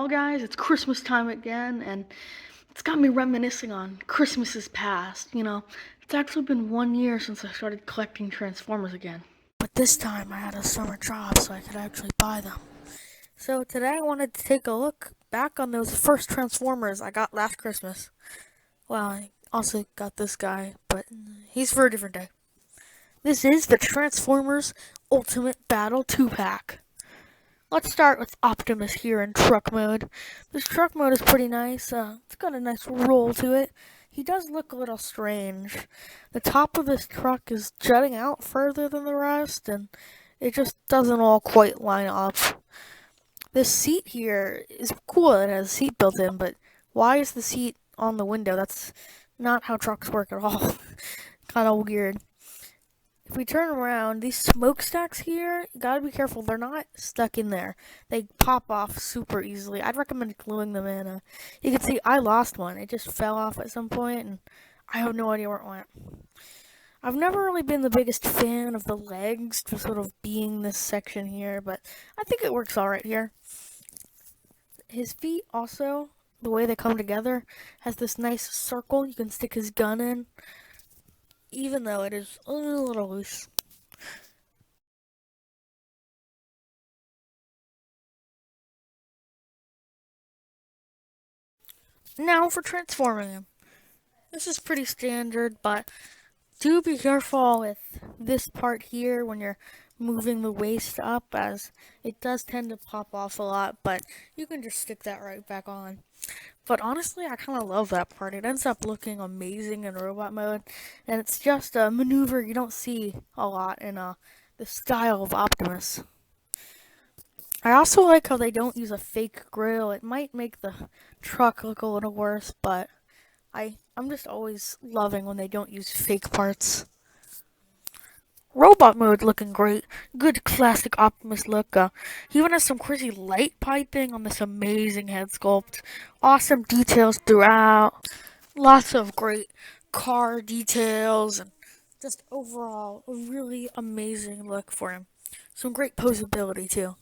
Well, guys, it's Christmas time again, and it's got me reminiscing on Christmases past. It's actually been 1 year since I started collecting Transformers again. But this time I had a summer job, so I could actually buy them. So today I wanted to take a look back on those first Transformers I got last Christmas. Well, I also got this guy, but he's for a different day. This is the Transformers Ultimate Battle 2-pack. Let's start with Optimus here in truck mode. This truck mode is pretty nice. It's got a nice roll to it. He does look a little strange. The top of this truck is jutting out further than the rest, and it just doesn't all quite line up. This seat here is cool. It has a seat built in, but why is the seat on the window? That's not how trucks work at all. Kind of weird. If we turn around, these smokestacks here, you gotta be careful. They're not stuck in there. They pop off super easily. I'd recommend gluing them in. You can see I lost one. It just fell off at some point, and I have no idea where it went. I've never really been the biggest fan of the legs just sort of being this section here, but I think it works alright here. His feet also, the way they come together, has this nice circle you can stick his gun in, even though it is a little loose. Now for transforming him. This is pretty standard, but do be careful with this part here when you're moving the waist up, as it does tend to pop off a lot, but you can just stick that right back on. But honestly, I kind of love that part. It ends up looking amazing in robot mode, and it's just a maneuver you don't see a lot in the style of Optimus. I also like how they don't use a fake grill. It might make the truck look a little worse, but I'm just always loving when they don't use fake parts. Robot mode looking great. Good classic Optimus look. He even has some crazy light piping on this amazing head sculpt. Awesome details throughout. Lots of great car details, and just overall a really amazing look for him. Some great posability too.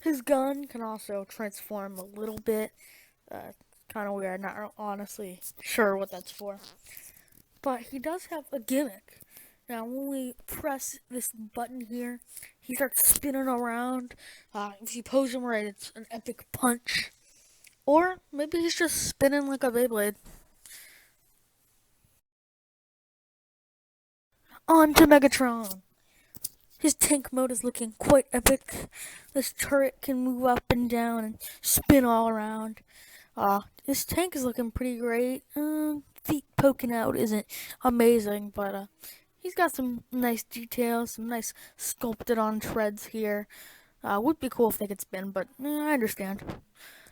His gun can also transform a little bit. Kind of weird. Not honestly sure what that's for. But he does have a gimmick. Now, when we press this button here, he starts spinning around. If you pose him right, it's an epic punch. Or maybe he's just spinning like a Beyblade. On to Megatron. His tank mode is looking quite epic. This turret can move up and down and spin all around. This tank is looking pretty great. Feet poking out isn't amazing, but he's got some nice details, some nice sculpted on treads here. Would be cool if they could spin, but I understand.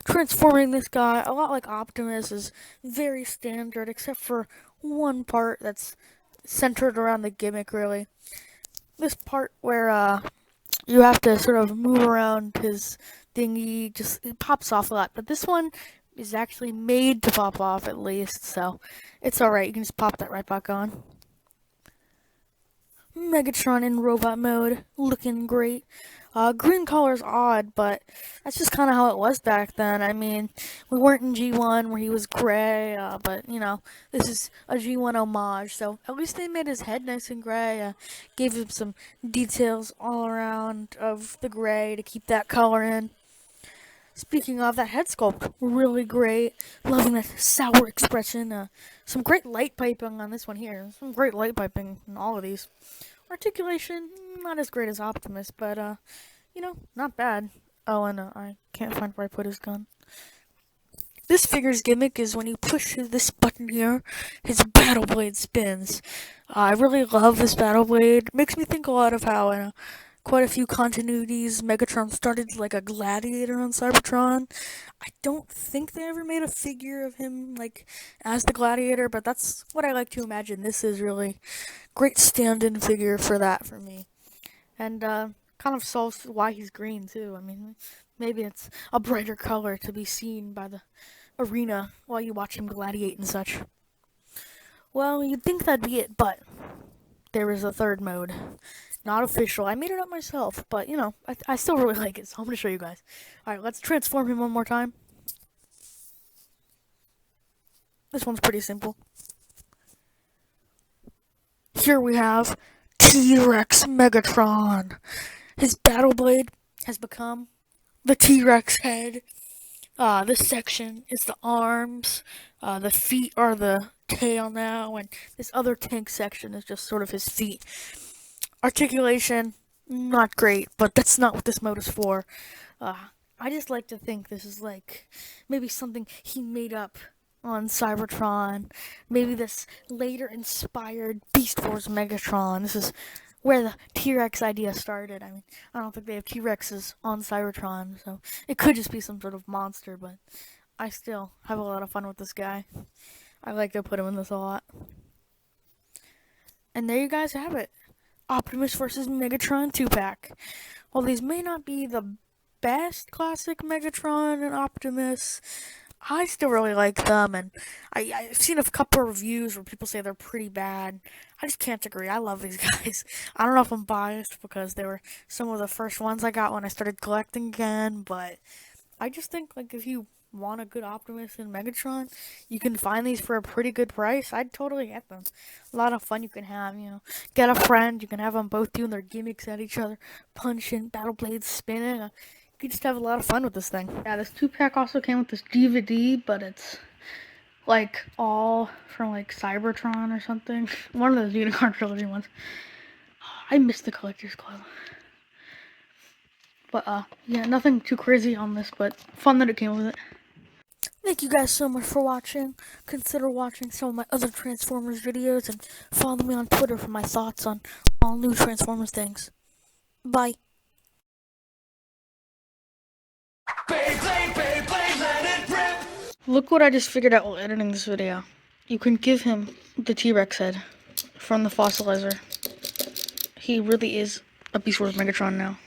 Transforming this guy, a lot like Optimus, is very standard, except for one part that's centered around the gimmick, really. This part where you have to sort of move around his thingy, just it pops off a lot. But this one is actually made to pop off at least, so it's alright. You can just pop that right back on. Megatron in robot mode, looking great. Green color's odd, but that's just kind of how it was back then. I mean, we weren't in G1 where he was gray, but this is a G1 homage, so at least they made his head nice and gray. Gave him some details all around of the gray to keep that color in. Speaking of, that head sculpt, really great. Loving that sour expression. Some great light piping on this one here. Some great light piping in all of these. Articulation, not as great as Optimus, but, not bad. Oh, and I can't find where I put his gun. This figure's gimmick is when you push this button here, his battle blade spins. I really love this battle blade. Makes me think a lot of how in quite a few continuities, Megatron started like a gladiator on Cybertron. I don't think they ever made a figure of him like as the gladiator, but that's what I like to imagine. This is really great stand-in figure for that for me, and kind of solves why he's green too. I mean, maybe it's a brighter color to be seen by the arena while you watch him gladiate and such. Well, you'd think that'd be it, but there is a third mode. Not official. I made it up myself, but I still really like it, so I'm gonna show you guys. Alright, let's transform him one more time. This one's pretty simple. Here we have T-Rex Megatron. His battle blade has become the T-Rex head. This section is the arms. The feet are the tail now, and this other tank section is just sort of his feet. Articulation, not great, but that's not what this mode is for. I just like to think this is like maybe something he made up on Cybertron. Maybe this later inspired Beast Wars Megatron. This is where the T-Rex idea started. I mean, I don't think they have T-Rexes on Cybertron, so it could just be some sort of monster, but I still have a lot of fun with this guy. I like to put him in this a lot. And there you guys have it. Optimus vs. Megatron 2-pack. While these may not be the best classic Megatron and Optimus, I still really like them, and I've seen a couple of reviews where people say they're pretty bad. I just can't agree. I love these guys. I don't know if I'm biased because they were some of the first ones I got when I started collecting again, but I just think like if you want a good Optimus and Megatron, you can find these for a pretty good price. I'd totally get them. A lot of fun you can have, you know. Get a friend, you can have them both doing their gimmicks at each other, punching, battle blades spinning. You can just have a lot of fun with this thing. Yeah, this 2-pack also came with this DVD, but it's like all from like Cybertron or something. One of those Unicorn Trilogy ones. I miss the Collector's Club. But yeah, nothing too crazy on this, but fun that it came with it. Thank you guys so much for watching. Consider watching some of my other Transformers videos and follow me on Twitter for my thoughts on all new Transformers things. Bye. Beyblade, Beyblade, let it rip! Look what I just figured out while editing this video. You can give him the T-Rex head from the fossilizer. He really is a Beast Wars Megatron now.